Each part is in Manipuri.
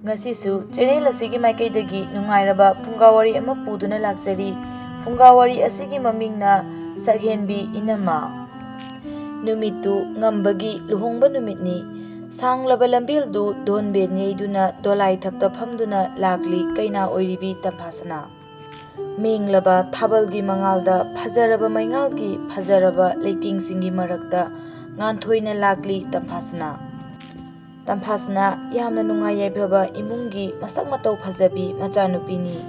Ngasisu channel asigi maikaidagi nungairaba phungawari ama puduna laksari. Phungawari asigi mamingna Sakhenbi Inama. Numitu ngambagi luhongba numitni. Sanglaba lambildu donbe nyeiduna dolai thakta phamduna lakli kaina oiribi Tampasana. Menglaba thabalgi mangalda phajaraba maingalgi phajaraba leitingsingi marakta nganthoina lakli Tampasana. Tampasana yamna nungai yaibhaba imungi masak matau phajabi machanupini.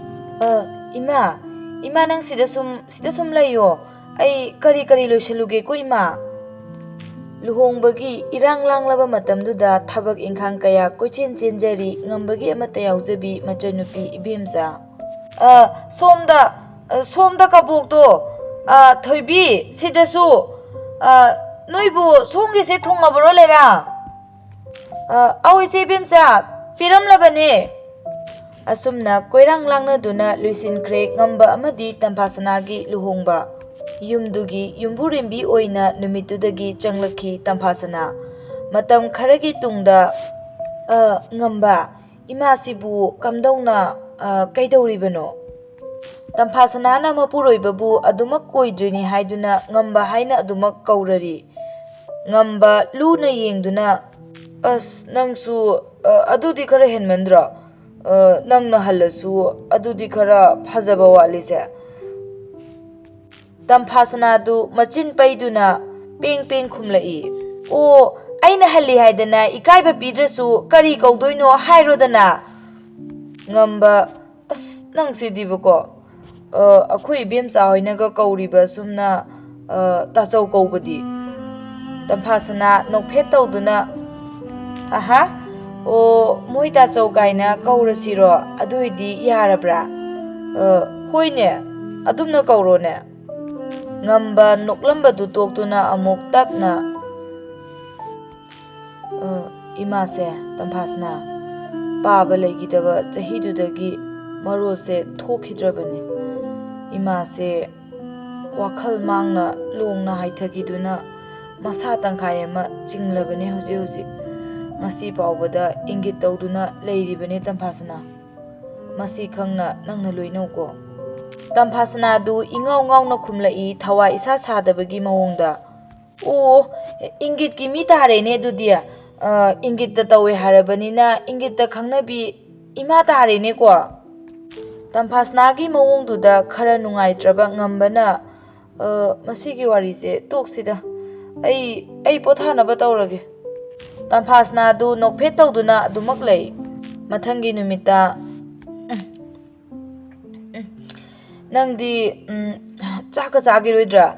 Ima nang sida sum layo. Ai kari loisaluge ko ima. Luhongbagi irang langlaba matamduda thabak ingkhang kaya kochen chenjari ngambagi amata yaujabi machanupi Ibemja. Somda kabokto thoibi sidasu noibu songise thongabro lera. Awise Ibemja piramlabane. Asumna koirang langna duna luisinkhre ngamba amadi Tampasanagi luhongba. Yumdugi yumburembi oina numitudagi changlakhi Tampasana. Matam kharagi tungda ngamba imasibu kamdongna kaidoribano. Tampasana na mapuroibabu adumak koidrini haiduna ngamba haina adumak kaurari. Ngamba luna yengduna nangsu adudi khara henmandra. Nangna halasu adudi khara phajaba walise. Tampasana du machin paiduna peng khumlai. O aina halli haidana ikaiba pidrasu kari kaudoino hairodana. Ngamba nangsidibako akhoi Ibemja hoinaga kauriba sumna tachau kaubadi. Tampasana nokphet tawduna o moi tachau kaina kaurasiro aduidi yarabra. Hoine adumna kaurone. Ngamba noklambadu toktuna amuk tapna imase Tampasana paba laigidaba chahidudagi marose thokhidrabani. Imase wakhal mangna longna haithagiduna masa tangkhai ama chinglabani huji masi paubada ingit tawduna leiribani Tampasana. Masi khangna nangna loinauko. Tampasana du ingau khumlai thawa isa sadabagi mawongda. O ingit ki mi tarene dudia ingit ta tawe harabanina ingit ta khangnabi ima tarene ko. Tampasana gi mawongduda khara nungaitraba ngambana masigi warise toksida ai pothanaba tawrage. Tampasana du nokphet tawduna adumak lei. Mathangi numita nangdi chaka chagiroidra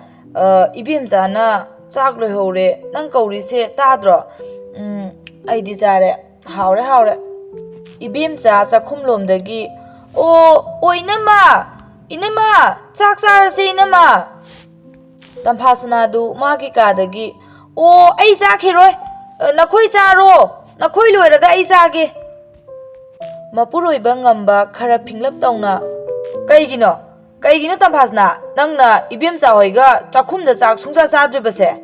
Ibemja na chak loihore nang kaurise tadro aidi chare haure Ibemja chakhumlomdagi o inama chak charase inama. Tampasana du magi kadagi o ai chakhiroi nakhoi charo nakhoi loiraga ai chage. Mapuroiba ngamba khara phinglap tawna kaigino Tampasana nangna Ibemja hoiga chakhumda chak sungsa chadribase.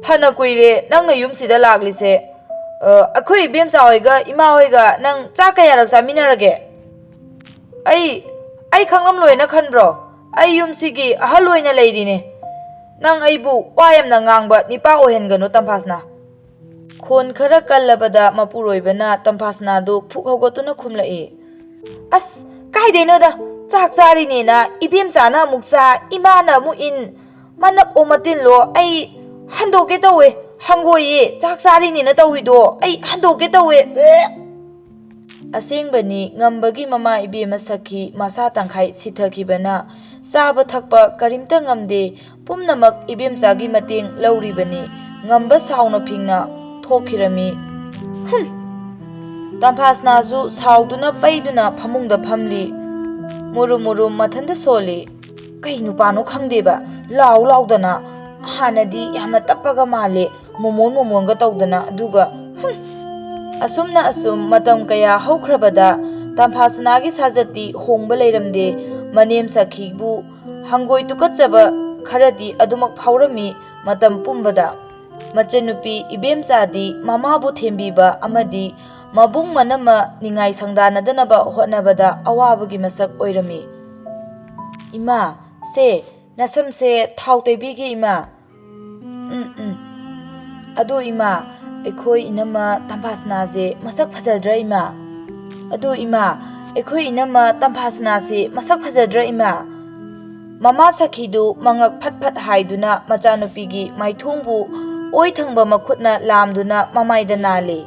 Phana kuire nangna yumsida laglise akhoi Ibemja hoiga ima hoiga nang chak kayarak chaminarage. Ai khanglam loina khanbro ai yumsigi ahal loina leirine. Nang aibu wayamna ngangba nipa ohengano Tampasana. Khon khara kallabada mapuroibana Tampasana du phukhawgotuna khumlai. Kaideno da chak charine na Ibemja na muksa imana mu in manap omatin lo ai handoke tawe hangoye chak charine na tawido ai handoke tawe. Asengbani ngambagi mama Ibema sakhi masa tangkhai sithakibana chaba thakpa karimta ngamde pumnamak Ibemja gi mateng lauribani ngamba sauna phingna thokhirami. Tampasana su sauduna paiduna phamungda phamli. Muru mathanda soli. Kai nupano khangdeba laudana hanadi yamna tappaga male momonga tawdana aduga asumna matam kaya haukrabada Tampasana gi sajati hongba leiramde manem sakhibu hangoi tukachaba kharadi adumak phawrami matam pumbada. Machanupi Ibemja di mamabu thembiba amadi ꯃꯕꯨꯡ ꯃꯅꯝꯃ ꯅꯤꯡꯉꯥꯏ ꯁꯪꯗꯥꯅꯗꯅꯕ ꯍꯣꯠꯅꯕꯗ ꯑꯋꯥꯕꯒꯤ ꯃꯁꯛ ꯑꯣꯏꯔꯝꯃꯤ꯫ ꯏꯃꯥ, ꯁꯦ ꯅꯁꯝꯁꯦ ꯊꯥꯎ ꯇꯩꯕꯤꯒꯦ ꯏꯃꯥ꯫ ꯑꯗꯣ ꯏꯃꯥ, ꯑꯩꯈꯣꯏ ꯏꯅꯝꯃ ꯇꯝꯐꯥꯁꯅꯥꯁꯦ ꯃꯁꯛ ꯐꯖꯗ꯭ꯔꯥ ꯏꯃꯥ? ꯑꯗꯣ ꯏꯃꯥ, ꯑꯩꯈꯣꯏ ꯏꯅꯝꯃ ꯇꯝꯐꯥꯁꯅꯥꯁꯦ ꯃꯁꯛ ꯐꯖꯗ꯭ꯔꯥ ꯏꯃꯥ? ꯃꯃꯥ ꯁꯈꯤꯗꯨ ꯃꯉꯛ ꯐꯠ ꯐꯠ ꯍꯥꯏꯗꯨꯅ ꯃꯆꯥꯅꯨꯄꯤꯒꯤ ꯃꯥꯏꯊꯣꯡꯕꯨ ꯑꯣꯏ ꯊꯪꯕ ꯃꯈꯨꯠꯅ ꯂꯥꯝꯗꯨꯅ ꯃꯃꯥꯏꯗ ꯅꯥꯜꯂꯤ꯫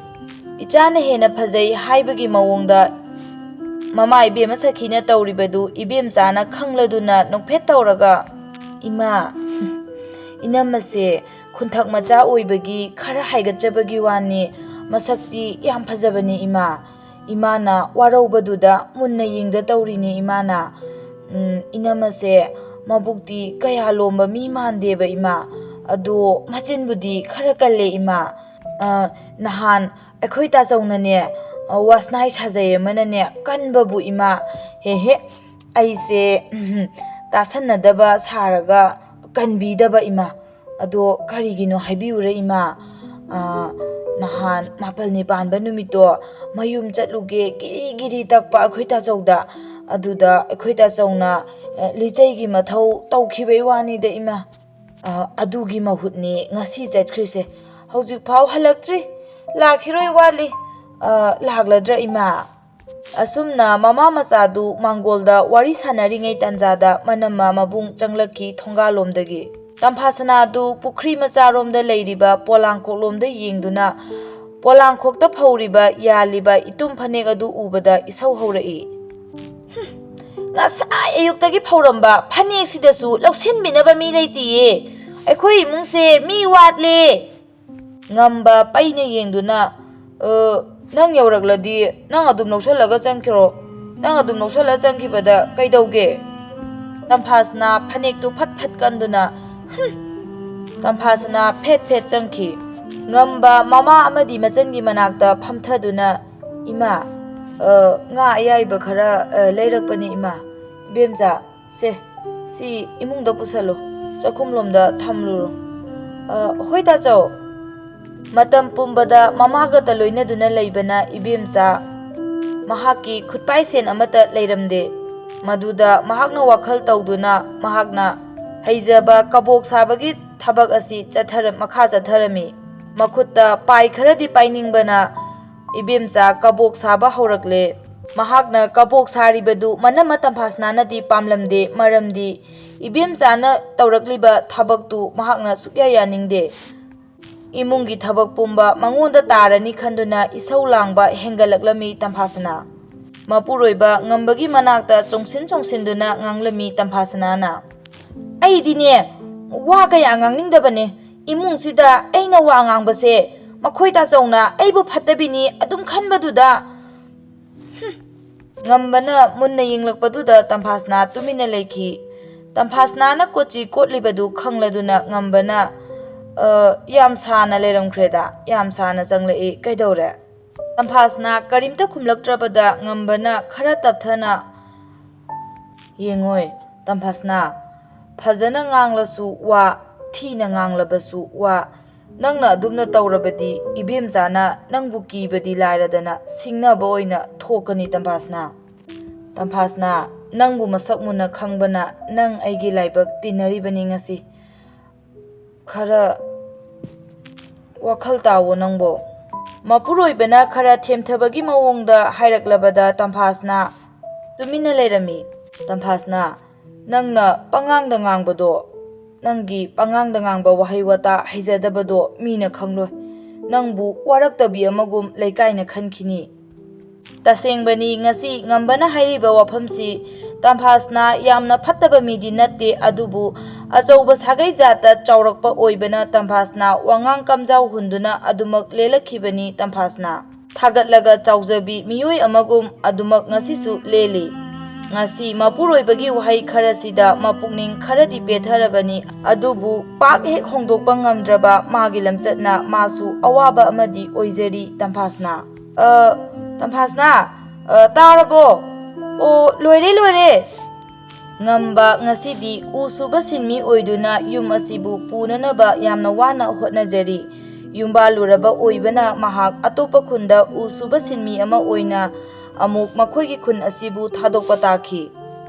ꯏꯆꯥꯅ ꯍꯦꯟꯅ ꯐꯖꯩ ꯍꯥꯏꯕꯒꯤ ꯃꯑꯣꯡꯗ ꯃꯃꯥ ꯏꯕꯦꯝꯃ ꯁꯈꯤꯅ ꯇꯧꯔꯤꯕꯗꯨ ꯏꯕꯦꯝꯆꯥꯅ ꯈꯪꯂꯗꯨꯅ ꯅꯣꯛꯐꯦꯠ ꯇꯧꯔꯒ, ꯏꯃꯥ, ꯏꯅꯝꯃꯁꯦ ꯈꯨꯟꯊꯛ ꯃꯆꯥ ꯑꯣꯏꯕꯒꯤ ꯈꯔ ꯍꯥꯏꯒꯠꯆꯕꯒꯤ ꯋꯥꯅꯤ, ꯃꯁꯛꯇꯤ ꯌꯥꯝ ꯐꯖꯕꯅꯤ ꯏꯃꯥ. ꯏꯃꯥꯅ ꯋꯥꯔꯧꯕꯗꯨꯗ ꯃꯨꯟꯅ ꯌꯦꯡꯗ ꯇꯧꯔꯤꯅꯤ ꯏꯃꯥꯅ. 이남아세 마북디 kaya lomba mi mandeba ima. Ado machinbudi khara kalle ima. Nahan akhoi ta chawnane wasnai sajaye manane kanbabu ima. Hehe aise tasanadaba saraga kanbidaba ima. Ado karigino haibiyure ima. Nahan mapal nipanba numito mayum chatluge giri takpa akhoi ta chawda. Aduda akhoi ta chawna lijaygi mathau tawkhibei wani da ima. Adugi mahutni ngasi chatkhrise. Hojik phau halaktri. Lakhiroi wali. Lagladra ima. Asumna mama masadu mangolda wari sanaringay tanjada manama mabung changlaki thongalomdagi. Tamphasanadu pukri macharomda leiriba polangkoklomda yengduna polangkokta phawriba yaliba itum phanek adu ubada isau haurai. Ngasai ayuktagi phawramba phanek sidasu lawsinbinaba mi leitiye. Akhoi imungse mi watle. Ngamba paina yengduna nang yauragladi nang adum nawsalaga changkiro. Nang adum nawsala changkibada kaidauge. Tamphasna phanektu phat phat kanduna Tamphasna phet phet changki. Ngamba mama amadi machangi manakta phamthaduna ima nga ayaiba khara leirakpani ima. Bemja se si imungda pusalo chakhumlomda thamluro. Hoita chaw matam pumbada mamaga ta loinaduna leibana ibemcha mahaki khutpai sen amata leiramde. Maduda mahakna wakhal tawduna mahakna haijaba kabok sabagi thabak asi makha chatharami. Makhutta pai kharadi painingbana ibemcha kabok saba haurakle. Mahakna kabok saribadu manama Tamphasnanadi pamlamde maramdi ibemchana tawrakliba thabaktu mahakna sukya yaningde. Imungi thabak pumba mangonda tarani khanduna isau langba hengalaklami Tamphasna. Mapuroiba ngambagi manakta chongsinduna nganglami Tamphasnana. Aidine wa kaya ngangningdabane imungsida aina wa ngangbase makhoi ta chawna aibu phattabini adum khanbaduda ngambana munna yenglakpaduda Tamphasna tumina leikhi. Tamphasnana kochi kotlibadu khangladuna ngambana yam sana leramkhreda yam sana changlai kaidaure. Tamphasna karimta khumlaktrabada ngambana khara tapthana yengoi. Tamphasna phajana nganglasu wa thina nganglabasu wa nangna adumna tawrabadi ibemchana nangbu kibadi lairadana singnaba oina thokani Tamphasna. Tamphasna nangbu masakmuna khangbana nang aigi laibak tinaribani ngasi. Khara wakhal tawo nangbo. Mapuroibana khara themthabagi mawongda hairaklabada Tamphasna tumina leirami. Tamphasna nangna pangangda ngangbado nangi pangangda ngangba wahai wata haijadabado mina khangloi. Nangbu waraktabi amagum leikaina khankhini. Tasengbani ngasi ngambana hairiba wafamsi Tamphasna yamna phattaba midi natte adubu achauba sagai jata chaurakpa oibana Tamphasna wangang kamjau hunduna adumak lelakhibani Tamphasna. Thagatlaga chaujabi miyoi amagum adumak ngasisu leli. Ngasi mapuroibagi wahai kharasida mapukning kharadi petharabani adubu pak hek hongdokpa ngamdraba magi lamchatna masu awaba amadi oijari Tamphasna. Tamphasna tarabo loire ngamba ngasidi usuba sinmi oiduna yum asibu punanaba yamna wana hotnajari. ꯌꯨꯝꯕꯥꯜꯂꯨꯔꯕ ꯑꯣꯏꯕꯅ ꯃꯍꯥꯛ ꯑꯇꯣꯞꯄ ꯈꯨꯟꯗ ꯎ ꯁꯨꯕ ꯁꯤꯟꯃꯤ ꯑꯃ ꯑꯣꯏꯅ ꯑꯃꯨꯛ ꯃꯈꯣꯏꯒꯤ ꯈꯨꯟ ꯑꯁꯤꯕꯨ ꯊꯥꯗꯣꯛꯄ ꯇꯥꯈꯤ꯫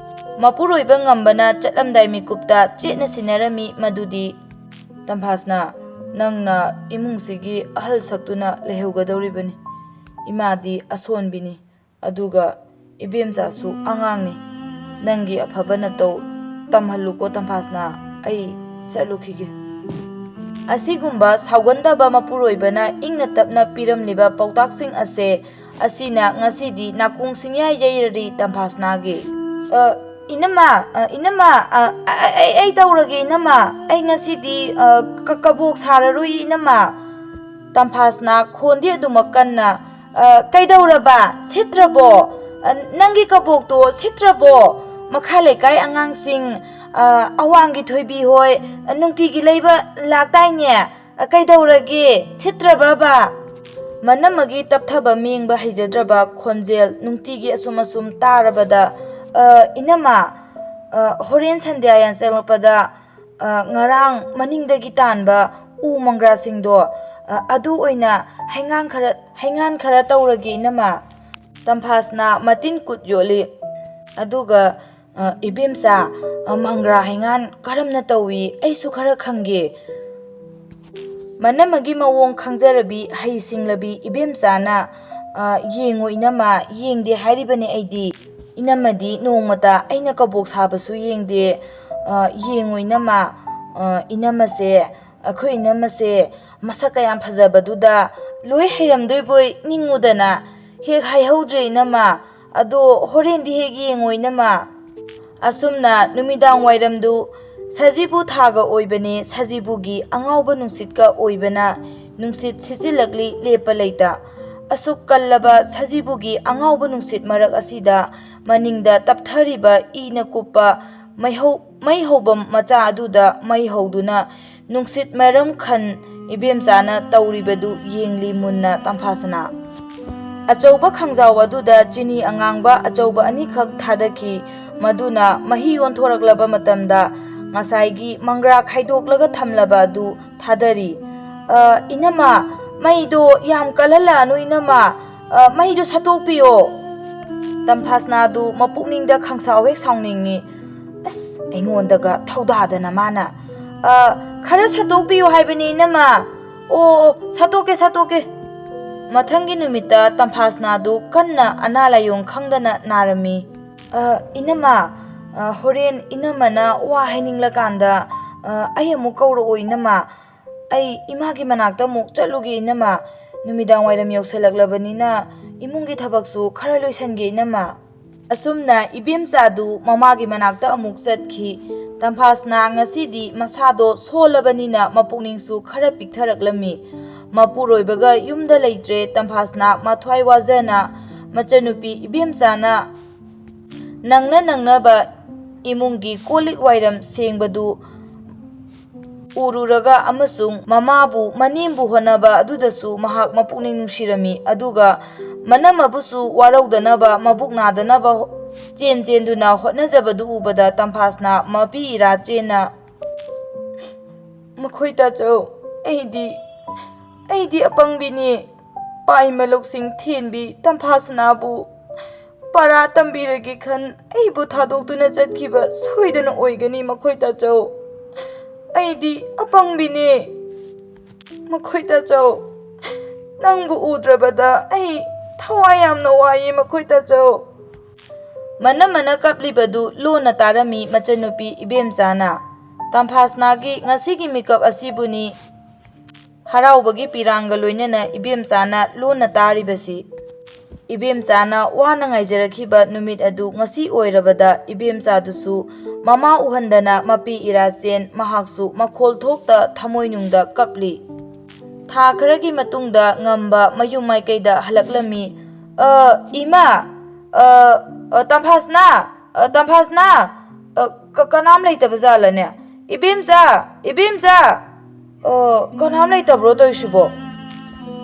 ꯃꯄꯨꯔꯣꯏꯕ ꯉꯝꯕꯅ ꯆꯠꯂꯝꯗꯥꯏ ꯃꯤꯀꯨꯞꯇ ꯆꯦꯠꯅ ꯁꯤꯟꯅꯔꯝꯃꯤ ꯃꯗꯨꯗꯤ ꯇꯝꯐꯥꯁꯅꯥ, ꯅꯪꯅ ꯏꯃꯨꯡꯁꯤꯒꯤ ꯑꯍꯜ ꯁꯛꯇꯨꯅ ꯂꯩꯍꯧꯒꯗꯧꯔꯤꯕꯅꯤ꯫ ꯏꯃꯥꯗꯤ ꯑꯁꯣꯟꯕꯤꯅꯤ, ꯑꯗꯨꯒ ꯏꯕꯦꯝꯆꯥꯁꯨ ꯑꯉꯥꯡꯅꯤ꯫ ꯅꯪꯒꯤ ꯑꯐꯕ ꯅꯇꯧ ꯇꯝꯍꯜꯂꯨꯀꯣ ꯇꯝꯐꯥꯁꯅꯥ, ꯑꯩ ꯆꯠꯂꯨꯈꯤꯒꯦ꯫ ꯑꯁꯤꯒꯨꯝꯕ ꯁꯥꯎꯒꯟꯗꯕ ꯃꯄꯨꯔꯣꯏꯕꯅ ꯏꯪꯅ ꯇꯞꯅ ꯄꯤꯔꯝꯂꯤꯕ ꯄꯥꯎꯇꯥꯛꯁꯤꯡ ꯑꯁꯤꯅ ꯉꯁꯤꯗꯤ ꯅꯥꯀꯣꯡ ꯁꯤꯡꯌꯥ ꯌꯩꯔꯔꯤ ꯇꯝꯐꯥꯁꯅꯥꯒꯤ꯫ ꯏꯅꯝꯃ, ꯑꯩ ꯇꯧꯔꯒꯦ ꯏꯅꯝꯃ, ꯑꯩ ꯉꯁꯤꯗꯤ ꯀꯕꯣꯛ ꯁꯥꯔꯔꯣꯏ ꯏꯅꯝꯃ꯫ ꯇꯝꯐꯥꯁꯅꯥ ꯈꯣꯟꯗꯤ ꯑꯗꯨꯃꯛ ꯀꯟꯅ, ꯀꯩꯗꯧꯔꯕ? ꯁꯤꯠꯇ꯭ꯔꯕꯣ? ꯅꯪꯒꯤ ꯀꯕꯣꯛꯇꯣ ꯁꯤꯠꯇ꯭ꯔꯕꯣ? ꯃꯈꯥ ꯂꯩꯀꯥꯏ ꯑꯉꯥꯡꯁꯤꯡ, ꯑꯋꯥꯡꯒꯤ ꯊꯣꯏꯕꯤ ꯍꯣꯏ ꯅꯨꯡꯇꯤꯒꯤ ꯂꯩꯕ ꯂꯥꯛꯇꯥꯏꯅꯦ, ꯀꯩꯗꯧꯔꯒꯦ? ꯁꯤꯠꯇ꯭ꯔꯕꯕ? ꯃꯅꯝꯃꯒꯤ ꯇꯞꯊꯕ ꯃꯦꯡꯕ ꯍꯩꯖꯗ꯭ꯔꯕ ꯈꯣꯟꯖꯦꯜ ꯅꯨꯡꯇꯤꯒꯤ ꯑꯁꯨꯝ ꯇꯥꯔꯕꯗ, ꯏꯅꯝꯃ, ꯍꯣꯔꯦꯟ ꯁꯟꯙ꯭ꯌꯥ ꯌꯥꯆꯪꯂꯛꯄꯗ ꯉꯔꯥꯡ ꯃꯅꯤꯡꯗꯒꯤ ꯇꯥꯟꯕ ꯎ ꯃꯪꯒ꯭ꯔꯥꯁꯤꯡꯗꯣ ꯑꯗꯨ ꯑꯣꯏꯅ ꯍꯩꯉꯥꯟ ꯈꯔ ꯇꯧꯔꯒꯦ ꯏꯅꯝꯃ꯫ ꯇꯝꯐꯥꯁꯅꯥ ꯃꯇꯤꯟ ꯀꯨꯠ ꯌꯣꯠꯂꯤ, ꯑꯗꯨꯒ ꯏꯕꯦꯝꯆꯥ, ꯃꯪꯒ꯭ꯔꯥ ꯍꯩꯉꯥꯟ ꯀꯔꯝꯅ ꯇꯧꯏ ꯑꯩꯁꯨ ꯈꯔ ꯈꯪꯒꯦ꯫ ꯃꯅꯝꯃꯒꯤ ꯃꯑꯣꯡ ꯈꯪꯖꯔꯕꯤ ꯍꯩꯁꯤꯡꯂꯕꯤ ꯏꯕꯦꯝꯆꯥꯅ, ꯌꯦꯡꯉꯣ ꯏꯅꯝꯃ, ꯌꯦꯡꯗꯦ ꯍꯥꯏꯔꯤꯕꯅꯤ ꯑꯩꯗꯤ꯫ ꯏꯅꯝꯃꯗꯤ ꯅꯣꯡꯃꯇ ꯑꯩꯅ ꯀꯕꯣꯛ ꯁꯥꯕꯁꯨ ꯌꯦꯡꯗꯦ꯫ ꯌꯦꯡꯉꯣ ꯏꯅꯝꯃ, ꯑꯩꯈꯣꯏ ꯏꯅꯝꯃꯁꯦ ꯃꯁꯛ ꯀꯌꯥꯝ ꯐꯖꯕꯗꯨꯗ ꯂꯣꯏ ꯍꯩꯔꯝꯗꯣꯏꯕꯣꯏ ꯅꯤꯡꯉꯨꯗꯅ ꯍꯦꯛ ꯍꯥꯏꯍꯧꯗ꯭ꯔꯦ ꯏꯅꯝꯃ, ꯑꯗꯣ ꯍꯣꯔꯦꯟꯗꯤ ꯍꯦꯛ ꯌꯦꯡꯉꯣ ꯏꯅꯝꯃ꯫ ꯑꯁꯨꯝꯅ ꯅꯨꯃꯤꯗꯥꯡ ꯋꯥꯏꯔꯝꯗꯨ ꯁꯖꯤꯕꯨ ꯊꯥꯒ ꯑꯣꯏꯕꯅꯦ, ꯁꯖꯤꯕꯨꯒꯤ ꯑꯉꯥꯎꯕ ꯅꯨꯡꯁꯤꯠꯀ ꯑꯣꯏꯕꯅ ꯅꯨꯡꯁꯤꯠ ꯁꯤꯠꯆꯤꯜꯂꯛꯂꯤ ꯂꯦꯞꯄ ꯂꯩꯇ꯫ ꯑꯁꯨꯛ ꯀꯜꯂꯕ ꯁꯖꯤꯕꯨꯒꯤ ꯑꯉꯥꯎꯕ ꯅꯨꯡꯁꯤꯠ ꯃꯔꯛ ꯑꯁꯤꯗ ꯃꯅꯤꯡꯗ ꯇꯞꯊꯔꯤꯕ ꯏꯅ ꯀꯨꯞꯄ ꯃꯩ ꯍꯧꯕꯝ ꯃꯆꯥ ꯑꯗꯨꯗ ꯃꯩ ꯍꯧꯗꯨꯅ ꯅꯨꯡꯁꯤꯠ ꯃꯔꯝ ꯈꯟ ꯏꯕꯦꯝꯆꯥꯅ ꯇꯧꯔꯤꯕꯗꯨ ꯌꯦꯡꯂꯤ ꯃꯨꯟꯅ ꯇꯝꯐꯥꯁꯅꯥ꯫ ꯑꯆꯧꯕ ꯈꯥꯡꯖꯥꯎ ꯑꯗꯨꯗ ꯆꯤꯅꯤ ꯑꯉꯥꯡꯕ ꯑꯆꯧꯕ ꯑꯅꯤꯈꯛ ꯊꯥꯗꯈꯤ, ꯃꯗꯨꯅ ꯃꯍꯤ ꯑꯣꯟꯊꯣꯔꯛꯂꯕ ꯃꯇꯝꯗ ꯉꯁꯥꯏꯒꯤ ꯃꯪꯒ꯭ꯔꯥ ꯈꯥꯏꯗꯣꯛꯂꯒ ꯊꯝꯂꯕ ꯑꯗꯨ ꯊꯥꯗꯔꯤ꯫ ꯏꯅꯝꯃ, ꯃꯩꯗꯣ ꯌꯥꯝ ꯀꯜꯍꯜꯂꯛꯑꯅꯨ ꯏꯅꯝꯃ, ꯃꯩꯗꯣ ꯁꯠꯇꯣꯛꯄꯤꯌꯣ꯫ ꯇꯝꯐꯥꯁꯅꯥꯗꯨ ꯃꯄꯨꯛꯅꯤꯡꯗ ꯈꯪꯁꯥꯎ ꯍꯦꯛ ꯁꯥꯎꯅꯤꯡꯉꯤ꯫ ꯑꯁ, ꯑꯩꯉꯣꯟꯗꯒ ꯊꯧꯗꯥꯗꯅ ꯃꯥꯅ꯫ ꯈꯔ ꯁꯠꯇꯣꯛꯄꯤꯌꯣ ꯍꯥꯏꯕꯅꯤ ꯏꯅꯝꯃ꯫ ꯑꯣ, ꯁꯠꯇꯣꯛꯀꯦ꯫ ꯃꯊꯪꯒꯤ ꯅꯨꯃꯤꯠꯇ ꯇꯝꯐꯥꯁꯅꯥꯗꯨ ꯀꯟꯅ ꯑꯅꯥ ꯂꯥꯏꯌꯣꯡ ꯈꯪꯗꯅ ꯅꯥꯔꯝꯃꯤ꯫ ꯏꯅꯝꯃ, ꯍꯣꯔꯦꯟ ꯏꯅꯝꯃꯅ ꯋꯥ ꯍꯥꯏꯅꯤꯡꯂꯀꯥꯟꯗ ꯑꯩ ꯑꯃꯨꯛ ꯀꯧꯔꯛꯑꯣ ꯏꯅꯝꯃ, ꯑꯩ ꯏꯃꯥꯒꯤ ꯃꯅꯥꯛꯇ ꯑꯃꯨꯛ ꯆꯠꯂꯨꯒꯦ ꯏꯅꯝꯃ, ꯅꯨꯃꯤꯗꯥꯡ ꯋꯥꯏꯔꯝ ꯌꯧꯁꯜꯂꯛꯂꯕꯅꯤꯅ ꯏꯃꯨꯡꯒꯤ ꯊꯕꯛꯁꯨ ꯈꯔ ꯂꯣꯏꯁꯟꯒꯦ ꯏꯅꯝꯃ꯫ ꯑꯁꯨꯝꯅ ꯏꯕꯦꯝꯆꯥꯗꯨ ꯃꯃꯥꯒꯤ ꯃꯅꯥꯛꯇ ꯑꯃꯨꯛ ꯆꯠꯈꯤ꯫ ꯇꯝꯐꯥꯁꯅꯥ ꯉꯁꯤꯗꯤ ꯃꯁꯥꯗꯣ ꯁꯣꯜꯂꯕꯅꯤꯅ ꯃꯄꯨꯛꯅꯤꯡꯁꯨ ꯈꯔ ꯄꯤꯛꯊꯔꯛꯂꯝꯃꯤ꯫ ꯃꯄꯨꯔꯣꯏꯕꯒ ꯌꯨꯝꯗ ꯂꯩꯇ꯭ꯔꯦ ꯇꯝꯐꯥꯁꯅꯥ ꯃꯊ꯭ꯋꯥꯏ ꯋꯥꯖꯅ ꯃꯆꯟꯅꯨꯄꯤ ꯏꯕꯦꯝꯆꯥꯅ ꯅꯪꯅꯕ ꯏꯃꯨꯡꯒꯤ ꯀꯣꯜꯂꯤꯛ ꯋꯥꯏꯔꯝ ꯁꯦꯡꯕꯗꯨ ꯎꯔꯨꯔꯒ ꯑꯃꯁꯨꯡ ꯃꯃꯥꯕꯨ ꯃꯅꯦꯝꯕꯨ ꯍꯣꯠꯅꯕ ꯑꯗꯨꯗꯁꯨ ꯃꯍꯥꯛ ꯃꯄꯨꯛꯅꯤꯡ ꯅꯨꯡꯁꯤꯔꯝꯃꯤ꯫ ꯑꯗꯨꯒ ꯃꯅꯝꯃꯕꯨꯁꯨ ꯋꯥꯔꯧꯗꯅꯕ ꯃꯕꯨꯛ ꯅꯥꯗꯅꯕ ꯆꯦꯟꯗꯨꯅ ꯍꯣꯠꯅꯖꯕꯗꯨ ꯎꯕꯗ ꯇꯝꯐꯥꯁꯅꯥ ꯃꯄꯤ ꯏꯔꯥ ꯆꯦꯟꯅ, ꯃꯈꯣꯏ ꯇꯥꯆꯧ, ꯑꯩꯗꯤ ꯑꯄꯪꯕꯤꯅꯤ, ꯄꯥꯏꯃ ꯂꯧꯁꯤꯡ ꯊꯦꯟꯕꯤ ꯇꯝꯐꯥꯁꯅꯥꯕꯨ ꯄꯔꯥ ꯇꯝꯕꯤꯔꯒꯦ ꯈꯟ ꯑꯩꯕꯨ ꯊꯥꯗꯣꯛꯇꯨꯅ ꯆꯠꯈꯤꯕ ꯁꯣꯏꯗꯅ ꯑꯣꯏꯒꯅꯤ ꯃꯈꯣꯏ ꯇꯥꯆꯧ꯫ ꯑꯩꯗꯤ ꯑꯄꯪꯕꯤꯅꯤ, ꯃꯈꯣꯏ ꯇꯥꯆꯧ꯫ ꯅꯪꯕꯨ ꯎꯗ꯭ꯔꯕꯗ ꯑꯩ ꯊꯋꯥꯏ ꯌꯥꯝꯅ ꯋꯥꯏꯌꯦ ꯃꯈꯣꯏ ꯇꯥꯆꯧ꯫ ꯃꯅꯝꯃꯅ ꯀꯞꯂꯤꯕꯗꯨ ꯂꯣꯟꯅ ꯇꯥꯔꯝꯃꯤ ꯃꯆꯟꯅꯨꯄꯤ ꯏꯕꯦꯝꯆꯥꯅ꯫ ꯇꯝꯐꯥꯁꯅꯥꯒꯤ ꯉꯁꯤꯒꯤ ꯃꯤꯀꯞ ꯑꯁꯤꯕꯨꯅꯤ ꯍꯔꯥꯎꯕꯒꯤ ꯄꯤꯔꯥꯡꯒ ꯂꯣꯏꯅꯅ ꯏꯕꯦꯝꯆꯥꯅ ꯂꯣꯟꯅ ꯇꯥꯔꯤꯕꯁꯤ꯫ ꯏꯕꯦꯝꯆꯥꯅ ꯋꯥꯅ ꯉꯥꯏꯖꯔꯛꯈꯤꯕ ꯅꯨꯃꯤꯠ ꯑꯗꯨ ꯉꯁꯤ ꯑꯣꯏꯔꯕꯗ ꯏꯕꯦꯝꯆꯥꯗꯨꯁꯨ ꯃꯃꯥ ꯎꯍꯟꯗꯅ ꯃꯄꯤ ꯏꯔꯥ ꯆꯦꯟ ꯃꯍꯥꯛꯁꯨ ꯃꯈꯣꯜ ꯊꯣꯛꯇ ꯊꯃꯣꯏꯅꯨꯡꯗ ꯀꯞꯂꯤ꯫ ꯊꯥ ꯈꯔꯒꯤ ꯃꯇꯨꯡꯗ ꯉꯝꯕ ꯃꯌꯨꯝ ꯃꯥꯏꯀꯩꯗ ꯍꯜꯂꯛꯂꯝꯃꯤ꯫ ꯏꯃꯥ, ꯇꯝꯐꯥꯁꯅꯥ, ꯀꯅꯥꯝ ꯂꯩꯇꯕ ꯖꯥꯠꯂꯅꯦ? ꯏꯕꯦꯝꯆꯥ, ꯀꯅꯥꯝ ꯂꯩꯇꯕ꯭ꯔꯣ ꯇꯧꯔꯤꯁꯤꯕꯣ?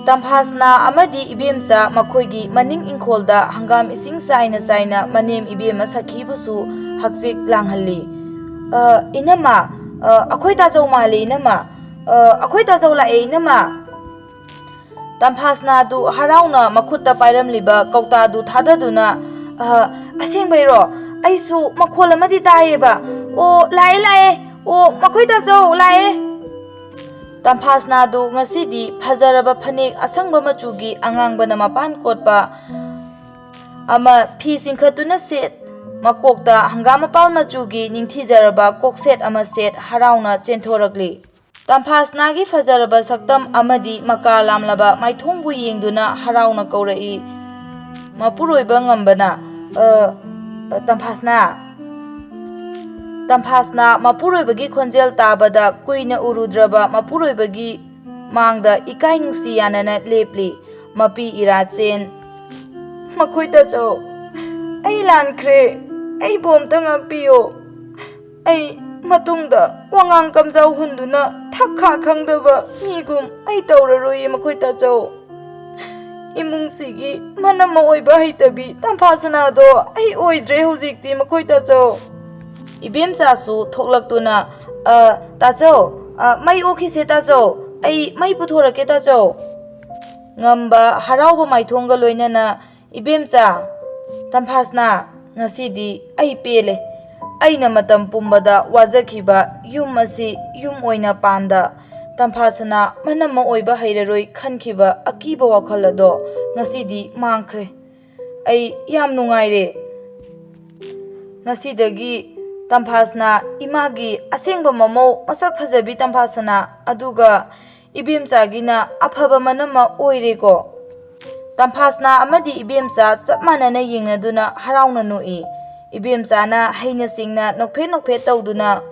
ꯇꯝꯐꯥꯁꯅꯥ ꯑꯃꯗꯤ ꯏꯕꯦꯝꯆꯥ ꯃꯈꯣꯏꯒꯤ ꯃꯅꯤꯡ ꯏꯪꯈꯣꯜꯗ ꯍꯪꯒꯥꯝ ꯏꯁꯤꯡ ꯆꯥꯏꯅ ꯃꯅꯦꯝ ꯏꯕꯦꯝꯃ ꯁꯈꯤꯕꯨꯁꯨ ꯍꯛꯆꯤꯛ ꯂꯥꯡꯍꯜꯂꯤ꯫ ꯏꯅꯝꯃ, ꯑꯩꯈꯣꯏ ꯇꯥꯆꯧ ꯃꯥꯜꯂꯦ ꯏꯅꯝꯃ, ꯑꯩꯈꯣꯏ ꯇꯥꯆꯧ ꯂꯥꯛꯑꯦ ꯏꯅꯝꯃ꯫ ꯇꯝꯐꯥꯁꯅꯥꯗꯨ ꯍꯔꯥꯎꯅ ꯃꯈꯨꯠꯇ ꯄꯥꯏꯔꯝꯂꯤꯕ ꯀꯧꯇꯥꯗꯨ ꯊꯥꯗꯗꯨꯅ ꯑꯁꯦꯡꯕꯩꯔꯣ? ꯑꯩꯁꯨ ꯃꯈꯣꯜ ꯑꯃꯗꯤ ꯇꯥꯏꯌꯦꯕ. ꯑꯣ ꯂꯥꯛꯑꯦ ꯂꯥꯛꯑꯦ. ꯑꯣ ꯃꯈꯣꯏ ꯇꯥꯆꯧ ꯂꯥꯛꯑꯦ. ꯇꯝꯐꯥꯁꯅꯥꯗꯨ ꯉꯁꯤꯗꯤ ꯐꯖꯔꯕ ꯐꯅꯦꯛ ꯑꯁꯪꯕ ꯃꯆꯨꯒꯤ ꯑꯉꯥꯡꯕꯅ ꯃꯄꯥꯟ ꯀꯣꯠꯄ ꯑꯃ ꯐꯤ ꯆꯤꯡꯈꯠꯇꯨꯅ ꯁꯦꯠ, ꯃꯀꯣꯛꯇ ꯍꯪꯒꯥꯝ ꯃꯄꯥꯜ ꯃꯆꯨꯒꯤ ꯅꯤꯡꯊꯤꯖꯔꯕ ꯀꯣꯛꯁꯦꯠ ꯑꯃ ꯁꯦꯠ ꯍꯔꯥꯎꯅ ꯆꯦꯟꯊꯣꯔꯛꯂꯤ꯫ ꯇꯝꯐꯥꯁꯅꯥꯒꯤ ꯐꯖꯔꯕ ꯁꯛꯇꯝ ꯑꯃꯗꯤ ꯃꯀꯥ ꯂꯥꯝꯂꯕ ꯃꯥꯏꯊꯣꯡꯕꯨ ꯌꯦꯡꯗꯨꯅ ꯍꯔꯥꯎꯅ ꯀꯧꯔꯛꯏ꯫ ꯃꯄꯨꯔꯣꯏꯕ ꯉꯝꯕꯅ ꯇꯝꯐꯥꯁꯅꯥ. ꯇꯝꯐꯥꯁꯅꯥ ꯃꯄꯨꯔꯣꯏꯕꯒꯤ ꯈꯣꯟꯖꯦꯜ ꯇꯥꯕꯗ ꯀꯨꯏꯅ ꯎꯔꯨꯗ꯭ꯔꯕ ꯃꯄꯨꯔꯣꯏꯕꯒꯤ ꯃꯥꯡꯗ ꯏꯀꯥꯏ ꯅꯨꯡꯁꯤ ꯌꯥꯅꯅ ꯂꯦꯞꯂꯤ꯫ ꯃꯄꯤ ꯏꯔꯥꯆꯦꯟ. ꯃꯈꯣꯏ ꯇꯥꯆꯧ, ꯑꯩ ꯂꯥꯟꯈ꯭ꯔꯦ. ꯑꯩꯕꯨ ꯑꯝꯇ ꯉꯥꯛꯄꯤꯌꯣ. ꯑꯩ ꯃꯇꯨꯡꯗ ꯋꯥꯉꯥꯡ ꯀꯝꯖꯥꯎ ꯍꯨꯟꯗꯨꯅ ꯊꯛꯈꯥ ꯈꯪꯗꯕ ꯃꯤꯒꯨꯝ ꯑꯩ ꯇꯧꯔꯔꯣꯏꯌꯦ ꯃꯈꯣꯏ ꯇꯥꯆꯧ. ꯏꯃꯨꯡꯁꯤꯒꯤ ꯃꯅꯝ ꯑꯣꯏꯕ ꯍꯩꯇꯕꯤ ꯇꯝꯐꯥꯁꯅꯥꯗꯣ ꯑꯩ ꯑꯣꯏꯗ꯭ꯔꯦ ꯍꯧꯖꯤꯛꯇꯤ ꯃꯈꯣꯏ ꯇꯥꯆꯧ. ꯏꯕꯦꯝꯆꯥꯁꯨ ꯊꯣꯛꯂꯛꯇꯨꯅ ꯇꯥꯆꯧ, ꯃꯩ ꯑꯣꯛꯈꯤꯁꯦ ꯇꯥꯆꯧ. ꯑꯩ ꯃꯩ ꯄꯨꯊꯣꯔꯛꯀꯦ ꯇꯥꯆꯧ. ꯉꯝꯕ ꯍꯔꯥꯎꯕ ꯃꯥꯏꯊꯣꯡꯒ ꯂꯣꯏꯅꯅ ꯏꯕꯦꯝꯆꯥ, ꯇꯝꯐꯥꯁꯅꯥ, ꯉꯁꯤꯗꯤ ꯑꯩ ꯄꯦꯜꯂꯦ. ꯑꯩꯅ ꯃꯇꯝ ꯄꯨꯝꯕꯗ ꯋꯥꯖꯈꯤꯕ ꯌꯨꯝ ꯑꯁꯤ ꯌꯨꯝ ꯑꯣꯏꯅ ꯄꯥꯟꯗ ꯇꯝꯐꯥꯁꯅꯥ ꯃꯅꯝ ꯑꯣꯏꯕ ꯍꯩꯔꯔꯣꯏ ꯈꯟꯈꯤꯕ ꯑꯀꯤꯕ ꯋꯥꯈꯜ ꯑꯗꯣ ꯉꯁꯤꯗꯤ ꯃꯥꯡꯈ꯭ꯔꯦ꯫ ꯑꯩ ꯌꯥꯝ ꯅꯨꯡꯉꯥꯏꯔꯦ꯫ ꯉꯁꯤꯗꯒꯤ ꯇꯝꯐꯥꯁꯅꯥ ꯏꯃꯥꯒꯤ ꯑꯁꯦꯡꯕ ꯃꯃꯧ ꯃꯁꯛ ꯐꯖꯕꯤ ꯇꯝꯐꯥꯁꯅꯥ, ꯑꯗꯨꯒ ꯏꯕꯦꯝꯆꯥꯒꯤꯅ ꯑꯐꯕ ꯃꯅꯝꯃ ꯑꯣꯏꯔꯦꯀꯣ꯫ ꯇꯝꯐꯥꯁꯅꯥ ꯑꯃꯗꯤ ꯏꯕꯦꯝꯆꯥ ꯆꯞ ꯃꯥꯟꯅꯅ ꯌꯦꯡꯅꯗꯨꯅ ꯍꯔꯥꯎꯅ ꯅꯣꯛꯏ꯫ ꯏꯕꯦꯝꯆꯥꯅ ꯍꯩꯅ ꯁꯤꯡꯅ ꯅꯣꯛꯐꯦꯠ ꯅꯣꯛꯐꯦꯠ ꯇꯧꯗꯨꯅ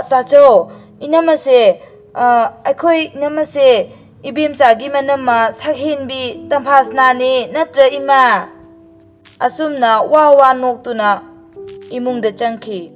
ꯇꯥꯆꯧ, ꯏꯅꯝꯃꯁꯦ, ꯑꯩꯈꯣꯏ ꯏꯅꯝꯃꯁꯦ ꯏꯕꯦꯝꯆꯥꯒꯤ ꯃꯅꯝꯃ ꯁꯛꯍꯦꯟꯕꯤ ꯇꯝꯐꯥꯁꯅꯥꯅꯦ ꯅꯠꯇ꯭ꯔ ꯏꯃꯥ? ꯑꯁꯨꯝꯅ ꯋꯥ ꯋꯥ ꯅꯣꯛꯇꯨꯅ ꯏꯃꯨꯡꯗ ꯆꯪꯈꯤ꯫